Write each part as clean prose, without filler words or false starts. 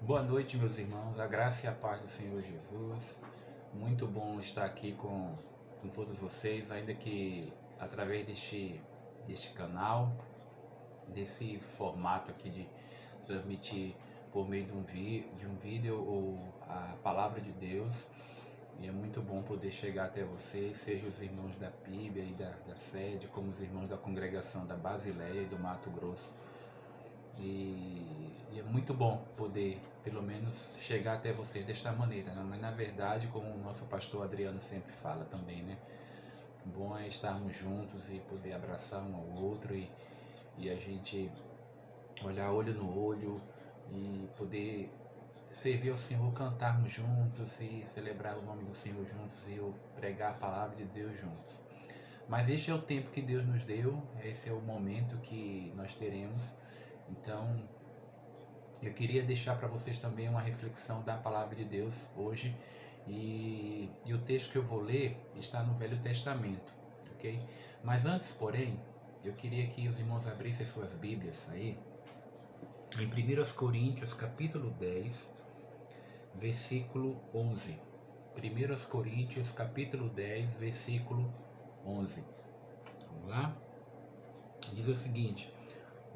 Boa noite, meus irmãos, a graça e a paz do Senhor Jesus. Muito bom estar aqui com todos vocês, ainda que através deste canal, desse formato aqui de transmitir por meio de um vídeo ou a palavra de Deus. E é muito bom poder chegar até vocês, seja os irmãos da PIB e da sede, como os irmãos da congregação da Basileia e do Mato Grosso. E é muito bom poder, pelo menos, chegar até vocês desta maneira, né? Mas na verdade, como o nosso pastor Adriano sempre fala também, né? Bom é estarmos juntos e poder abraçar um ao outro e a gente olhar olho no olho e poder servir ao Senhor, cantarmos juntos e celebrar o nome do Senhor juntos e pregar a palavra de Deus juntos. Mas este é o tempo que Deus nos deu, esse é o momento que nós teremos. Então, eu queria deixar para vocês também uma reflexão da palavra de Deus hoje. E o texto que eu vou ler está no Velho Testamento, ok? Mas antes, porém, eu queria que os irmãos abrissem suas Bíblias aí, em 1 Coríntios, capítulo 10, versículo 11. 1 Coríntios, capítulo 10, versículo 11. Vamos lá? Diz o seguinte: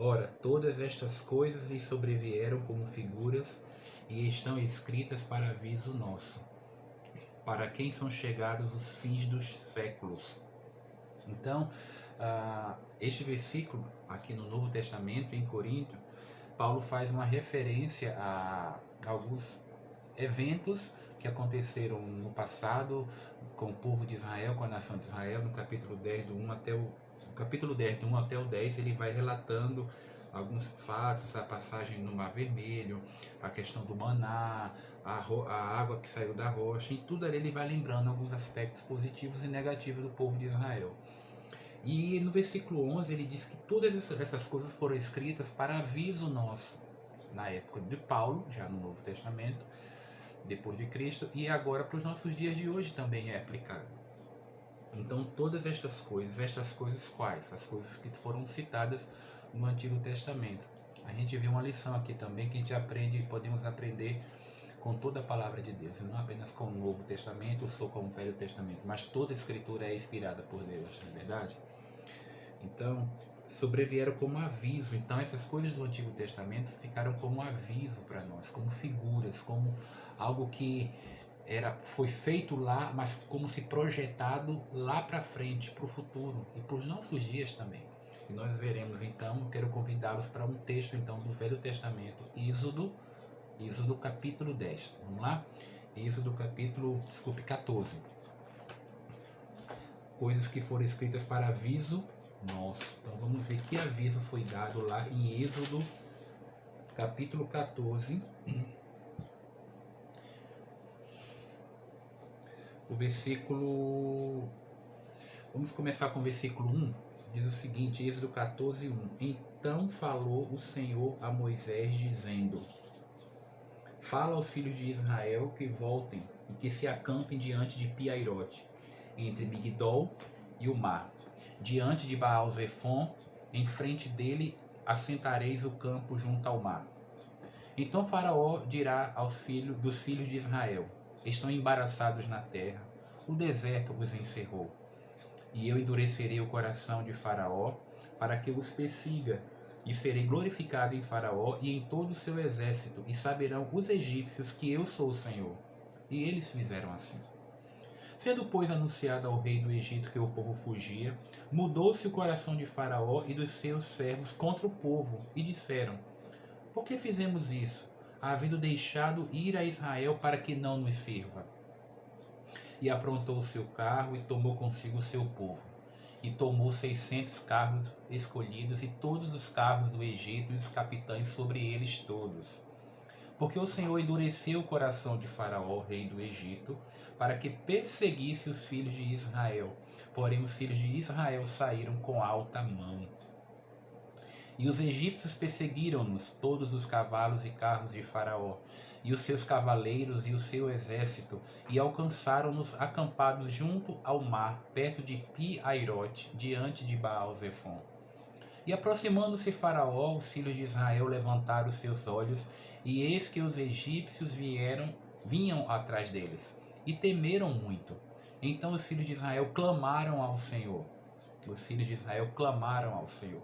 Ora, todas estas coisas lhes sobrevieram como figuras e estão escritas para aviso nosso, para quem são chegados os fins dos séculos. Então, este versículo aqui no Novo Testamento, em Corinto, Paulo faz uma referência a alguns eventos que aconteceram no passado com o povo de Israel, com a nação de Israel, no capítulo 10, do 1 até o capítulo 10, do 1 até o 10, ele vai relatando alguns fatos, a passagem no Mar Vermelho, a questão do maná, a água que saiu da rocha, e tudo ali ele vai lembrando alguns aspectos positivos e negativos do povo de Israel. E no versículo 11 ele diz que todas essas coisas foram escritas para aviso nosso, na época de Paulo, já no Novo Testamento, depois de Cristo, e agora para os nossos dias de hoje também é aplicado. Então todas estas coisas quais? As coisas que foram citadas no Antigo Testamento. A gente vê uma lição aqui também que a gente aprende, podemos aprender com toda a palavra de Deus, não apenas com o Novo Testamento ou com o Velho Testamento, mas toda a Escritura é inspirada por Deus, não é verdade? Então, sobrevieram como aviso. Então essas coisas do Antigo Testamento ficaram como aviso para nós, como figuras, como algo que foi feito lá, mas como se projetado lá para frente, para o futuro e para os nossos dias também. E nós veremos então, eu quero convidá-los para um texto então do Velho Testamento, Êxodo capítulo 10. Vamos lá? Êxodo capítulo, 14. Coisas que foram escritas para aviso nosso. Então vamos ver que aviso foi dado lá em Êxodo capítulo 14. O versículo... Vamos começar com o versículo 1. Diz o seguinte, Êxodo 14, 1. Então falou o Senhor a Moisés, dizendo: Fala aos filhos de Israel que voltem e que se acampem diante de Piairote, entre Migdol e o mar. Diante de Baal-Zefon, em frente dele, assentareis o campo junto ao mar. Então Faraó dirá aos dos filhos de Israel: Estão embaraçados na terra, o deserto os encerrou. E eu endurecerei o coração de Faraó, para que os persiga, e serei glorificado em Faraó e em todo o seu exército, e saberão os egípcios que eu sou o Senhor. E eles fizeram assim. Sendo, pois, anunciado ao rei do Egito que o povo fugia, mudou-se o coração de Faraó e dos seus servos contra o povo, e disseram: Por que fizemos isso, havendo deixado ir a Israel para que não nos sirva? E aprontou o seu carro e tomou consigo o seu povo. E tomou 600 carros escolhidos e todos os carros do Egito e os capitães sobre eles todos. Porque o Senhor endureceu o coração de Faraó, rei do Egito, para que perseguisse os filhos de Israel. Porém os filhos de Israel saíram com alta mão. E os egípcios perseguiram-nos, todos os cavalos e carros de Faraó, e os seus cavaleiros e o seu exército, e alcançaram-nos acampados junto ao mar, perto de Pi-Airote, diante de Baal-Zefon. E aproximando-se Faraó, os filhos de Israel levantaram os seus olhos, e eis que os egípcios vinham atrás deles, e temeram muito. Então os filhos de Israel clamaram ao Senhor. Os filhos de Israel clamaram ao Senhor.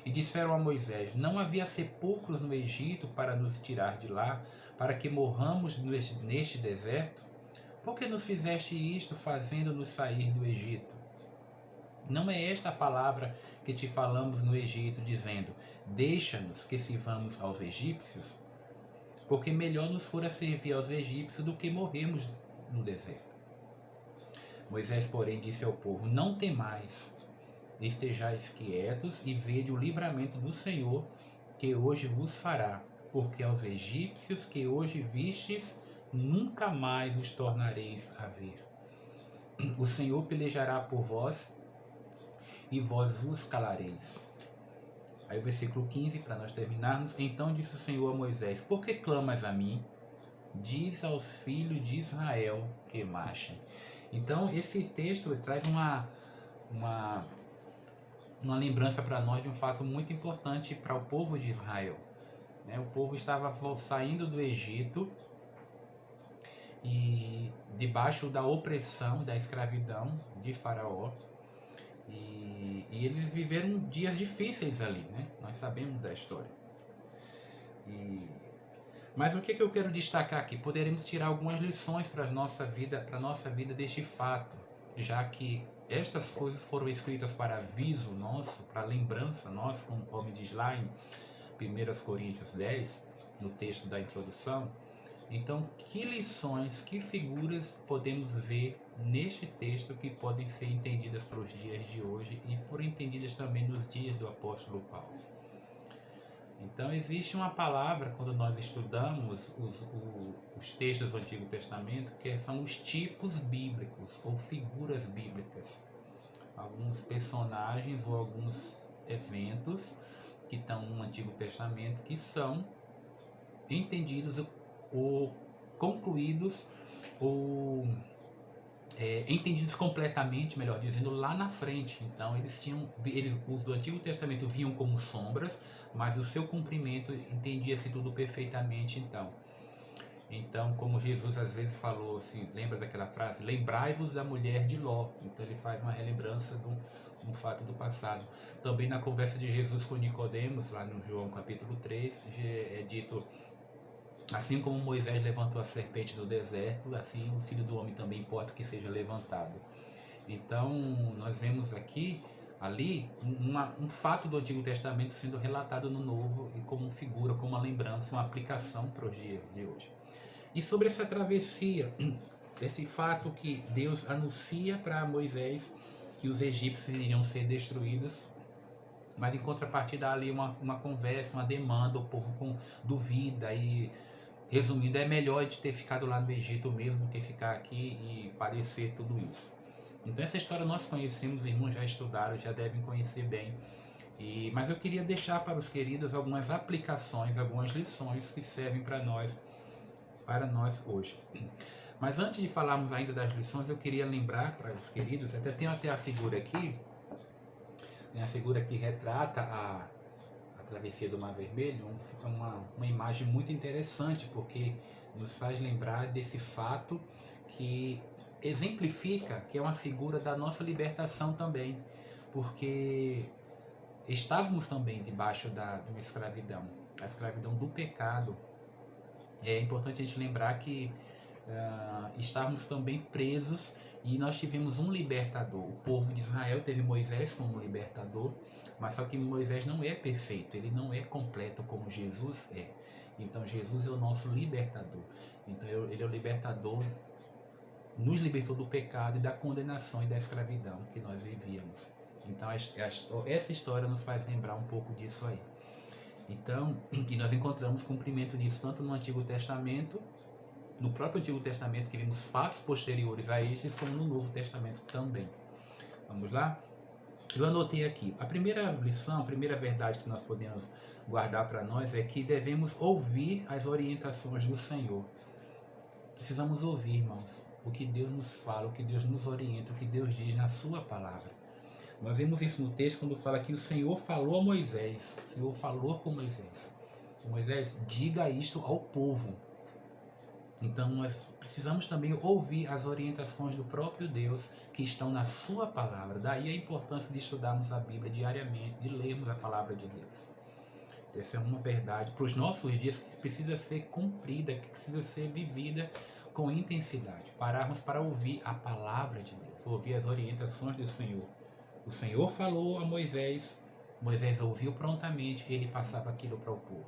E disseram a Moisés: não havia sepulcros no Egito para nos tirar de lá, para que morramos neste deserto? Por que nos fizeste isto, fazendo-nos sair do Egito? Não é esta a palavra que te falamos no Egito, dizendo: deixa-nos que sirvamos aos egípcios? Porque melhor nos fora servir aos egípcios do que morrermos no deserto. Moisés, porém, disse ao povo: não temais, estejais quietos e vede o livramento do Senhor, que hoje vos fará, porque aos egípcios que hoje vistes, nunca mais os tornareis a ver. O Senhor pelejará por vós, e vós vos calareis. Aí o versículo 15, para nós terminarmos. Então disse o Senhor a Moisés: por que clamas a mim? Diz aos filhos de Israel que marchem. Então esse texto traz uma lembrança para nós de um fato muito importante para o povo de Israel. O povo estava saindo do Egito e debaixo da opressão, da escravidão de Faraó. E eles viveram dias difíceis ali, Nós sabemos da história. Mas o que eu quero destacar aqui? Poderemos tirar algumas lições para a nossa vida deste fato, já que estas coisas foram escritas para aviso nosso, para lembrança nossa, como diz lá em 1 Coríntios 10, no texto da introdução. Então, que lições, que figuras podemos ver neste texto que podem ser entendidas para os dias de hoje e foram entendidas também nos dias do apóstolo Paulo? Então, existe uma palavra, quando nós estudamos os textos do Antigo Testamento, que são os tipos bíblicos ou figuras bíblicas. Alguns personagens ou alguns eventos que estão no Antigo Testamento que são entendidos ou concluídos ou entendidos completamente, melhor dizendo, lá na frente. Então os do Antigo Testamento viam como sombras, mas o seu cumprimento entendia-se tudo perfeitamente. Então, como Jesus às vezes falou assim, lembra daquela frase: lembrai-vos da mulher de Ló. Então ele faz uma relembrança de um fato do passado. Também na conversa de Jesus com Nicodemos, lá no João capítulo 3, é dito: assim como Moisés levantou a serpente no deserto, assim o Filho do Homem também importa que seja levantado. Então, nós vemos ali, um fato do Antigo Testamento sendo relatado no Novo e como figura, como uma lembrança, uma aplicação para os dias de hoje. E sobre essa travessia, esse fato que Deus anuncia para Moisés que os egípcios iriam ser destruídos, mas em contrapartida há ali uma conversa, uma demanda, o povo duvida e... Resumindo, é melhor de ter ficado lá no Egito mesmo do que ficar aqui e padecer tudo isso. Então essa história nós conhecemos, irmãos já estudaram, já devem conhecer bem. Mas eu queria deixar para os queridos algumas aplicações, algumas lições que servem para nós hoje. Mas antes de falarmos ainda das lições, eu queria lembrar para os queridos, tenho até a figura aqui, a figura que retrata a travessia do Mar Vermelho, uma imagem muito interessante, porque nos faz lembrar desse fato que exemplifica que é uma figura da nossa libertação também, porque estávamos também debaixo de uma escravidão, a escravidão do pecado. É importante a gente lembrar que estávamos também presos e nós tivemos um libertador. O povo de Israel teve Moisés como libertador, mas só que Moisés não é perfeito, ele não é completo como Jesus é. Então Jesus é o nosso libertador. Então ele é o libertador, nos libertou do pecado e da condenação e da escravidão que nós vivíamos. Então essa história nos faz lembrar um pouco disso aí. Então, e nós encontramos cumprimento nisso tanto no Antigo Testamento, no próprio Antigo Testamento, que vimos fatos posteriores a estes, como no Novo Testamento também. Vamos lá? Eu anotei aqui. A primeira lição, a primeira verdade que nós podemos guardar para nós é que devemos ouvir as orientações do Senhor. Precisamos ouvir, irmãos, o que Deus nos fala, o que Deus nos orienta, o que Deus diz na sua palavra. Nós vemos isso no texto quando fala que o Senhor falou a Moisés. O Senhor falou com Moisés. Moisés, diga isto ao povo. Então nós precisamos também ouvir as orientações do próprio Deus que estão na sua palavra. Daí a importância de estudarmos a Bíblia diariamente, de lermos a palavra de Deus. Essa é uma verdade para os nossos dias que precisa ser cumprida, que precisa ser vivida com intensidade. Pararmos para ouvir a palavra de Deus, ouvir as orientações do Senhor. O Senhor falou a Moisés, Moisés ouviu prontamente, ele passava aquilo para o povo.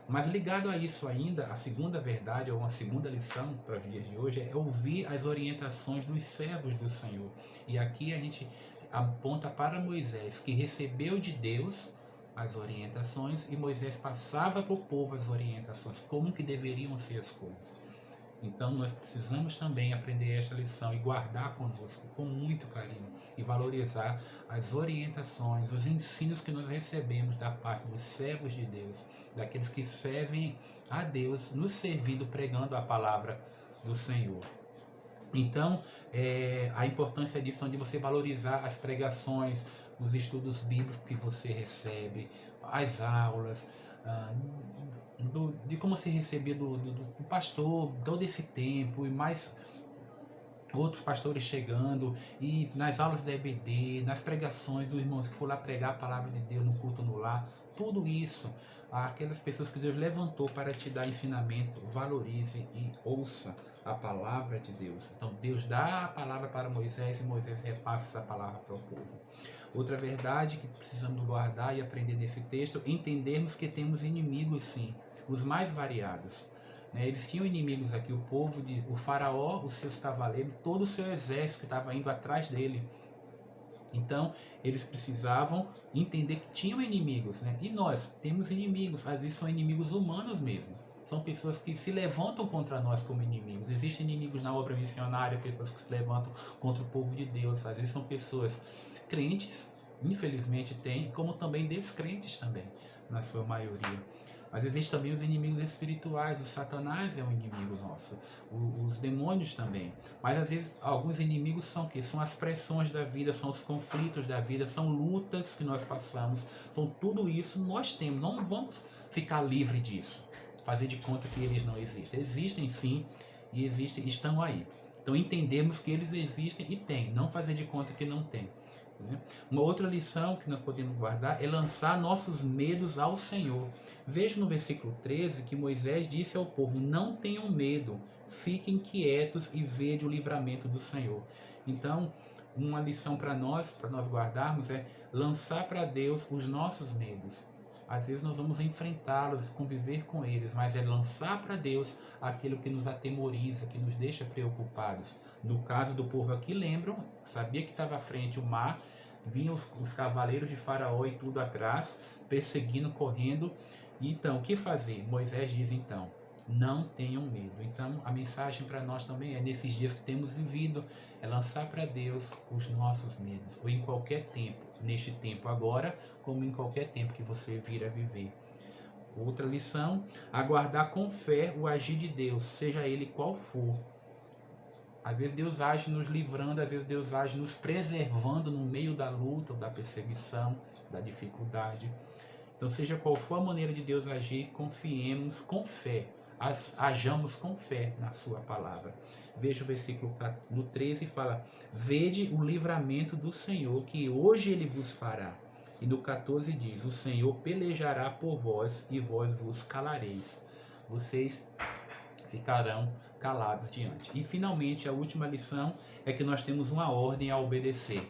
Mas ligado a isso ainda, a segunda verdade, ou uma segunda lição para os dias de hoje, é ouvir as orientações dos servos do Senhor. E aqui a gente aponta para Moisés, que recebeu de Deus as orientações, e Moisés passava para o povo as orientações, como que deveriam ser as coisas. Então nós precisamos também aprender esta lição e guardar conosco com muito carinho e valorizar as orientações, os ensinos que nós recebemos da parte dos servos de Deus, daqueles que servem a Deus, nos servindo, pregando a palavra do Senhor. Então, a importância disso é de você valorizar as pregações, os estudos bíblicos que você recebe, as aulas, de como se recebia do pastor todo esse tempo, e mais outros pastores chegando, e nas aulas da EBD, nas pregações dos irmãos que foram lá pregar a palavra de Deus no culto no lar, tudo isso, aquelas pessoas que Deus levantou para te dar ensinamento, valorize e ouça a palavra de Deus. Então Deus dá a palavra para Moisés e Moisés repassa essa palavra para o povo. Outra verdade que precisamos guardar e aprender nesse texto, entendermos que temos inimigos sim, os mais variados. Eles tinham inimigos aqui, o povo, o faraó, os seus cavaleiros, todo o seu exército que estava indo atrás dele. Então, eles precisavam entender que tinham inimigos, E nós temos inimigos, às vezes são inimigos humanos mesmo. São pessoas que se levantam contra nós como inimigos. Existem inimigos na obra missionária, pessoas que se levantam contra o povo de Deus. Às vezes são pessoas crentes, infelizmente tem, como também descrentes também, na sua maioria. Mas existem também os inimigos espirituais, o Satanás é um inimigo nosso, os demônios também. Mas às vezes alguns inimigos são o quê? São as pressões da vida, são os conflitos da vida, são lutas que nós passamos. Então tudo isso nós temos, não vamos ficar livre disso, fazer de conta que eles não existem. Existem sim, e estão aí. Então entendemos que eles existem e tem, não fazer de conta que não tem. Uma outra lição que nós podemos guardar é lançar nossos medos ao Senhor. Veja no versículo 13 que Moisés disse ao povo: não tenham medo, fiquem quietos e vede o livramento do Senhor. Então, uma lição para nós guardarmos é lançar para Deus os nossos medos. Às vezes nós vamos enfrentá-los, conviver com eles, mas é lançar para Deus aquilo que nos atemoriza, que nos deixa preocupados. No caso do povo aqui, lembram, sabia que estava à frente o mar, vinham os cavaleiros de Faraó e tudo atrás, perseguindo, correndo. Então, o que fazer? Moisés diz então, não tenham medo. Então, a mensagem para nós também é, nesses dias que temos vivido, é lançar para Deus os nossos medos, ou em qualquer tempo, neste tempo agora, como em qualquer tempo que você vir a viver. Outra lição, aguardar com fé o agir de Deus, seja ele qual for. Às vezes Deus age nos livrando, às vezes Deus age nos preservando no meio da luta, da perseguição, da dificuldade. Então, seja qual for a maneira de Deus agir, confiemos com fé, hajamos com fé na sua palavra. Veja o versículo no 13, fala: vede o livramento do Senhor, que hoje ele vos fará. E no 14 diz: o Senhor pelejará por vós e vós vos calareis. Vocês ficarão calados diante. E finalmente a última lição é que nós temos uma ordem a obedecer.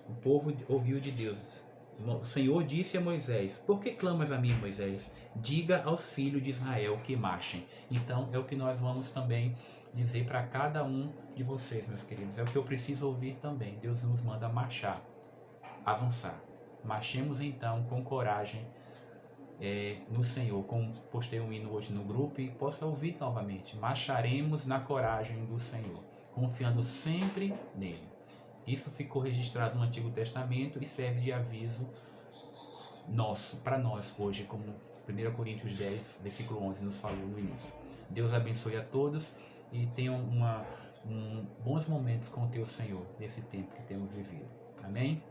O povo ouviu de Deus. O Senhor disse a Moisés: por que clamas a mim, Moisés? Diga aos filhos de Israel que marchem. Então é o que nós vamos também dizer para cada um de vocês, meus queridos. É o que eu preciso ouvir também. Deus nos manda marchar, avançar. Marchemos então com coragem no Senhor, como postei um hino hoje no grupo e possa ouvir novamente. Marcharemos na coragem do Senhor, confiando sempre nele. Isso ficou registrado no Antigo Testamento e serve de aviso nosso, para nós hoje, como 1 Coríntios 10, versículo 11 nos falou no início. Deus abençoe a todos e tenham bons momentos com o teu Senhor nesse tempo que temos vivido. Amém?